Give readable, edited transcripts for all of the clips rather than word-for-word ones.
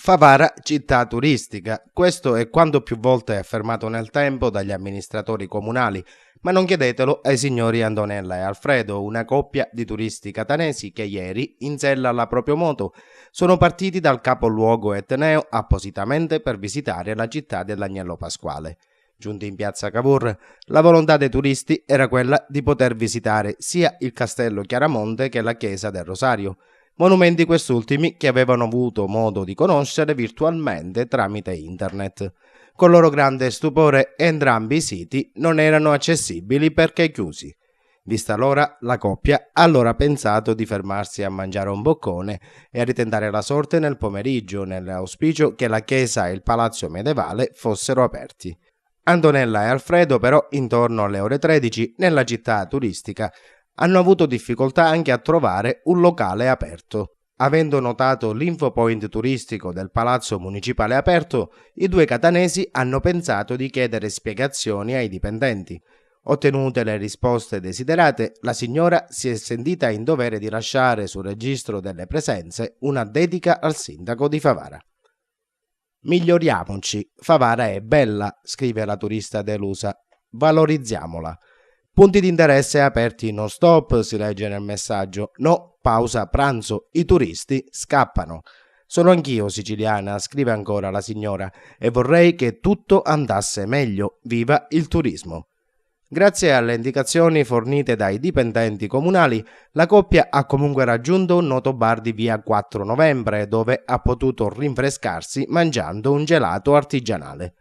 Favara città turistica, questo è quanto più volte affermato nel tempo dagli amministratori comunali, ma non chiedetelo ai signori Antonella e Alfredo, una coppia di turisti catanesi che ieri, in sella alla propria moto, sono partiti dal capoluogo etneo appositamente per visitare la città dell'Agnello Pasquale. Giunti in piazza Cavour, la volontà dei turisti era quella di poter visitare sia il castello Chiaramonte che la chiesa del Rosario, monumenti quest'ultimi che avevano avuto modo di conoscere virtualmente tramite internet. Con loro grande stupore, entrambi i siti non erano accessibili perché chiusi. Vista l'ora, la coppia ha allora pensato di fermarsi a mangiare un boccone e a ritentare la sorte nel pomeriggio, nell'auspicio che la chiesa e il palazzo medievale fossero aperti. Antonella e Alfredo, però, intorno alle ore 13, nella città turistica, hanno avuto difficoltà anche a trovare un locale aperto. Avendo notato l'infopoint turistico del palazzo municipale aperto, i due catanesi hanno pensato di chiedere spiegazioni ai dipendenti. Ottenute le risposte desiderate, la signora si è sentita in dovere di lasciare sul registro delle presenze una dedica al sindaco di Favara. Miglioriamoci, Favara è bella, scrive la turista delusa. Valorizziamola. Punti di interesse aperti non stop, si legge nel messaggio. No, pausa pranzo, i turisti scappano. Sono anch'io siciliana, scrive ancora la signora, e vorrei che tutto andasse meglio. Viva il turismo. Grazie alle indicazioni fornite dai dipendenti comunali, la coppia ha comunque raggiunto un noto bar di via 4 novembre, dove ha potuto rinfrescarsi mangiando un gelato artigianale.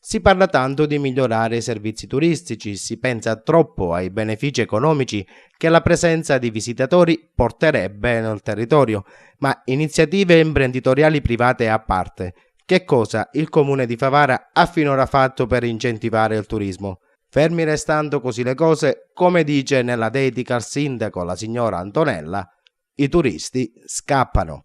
Si parla tanto di migliorare i servizi turistici, si pensa troppo ai benefici economici che la presenza di visitatori porterebbe nel territorio, ma iniziative imprenditoriali private a parte, che cosa il comune di Favara ha finora fatto per incentivare il turismo? Fermi restando così le cose, come dice nella dedica al sindaco la signora Antonella, i turisti scappano.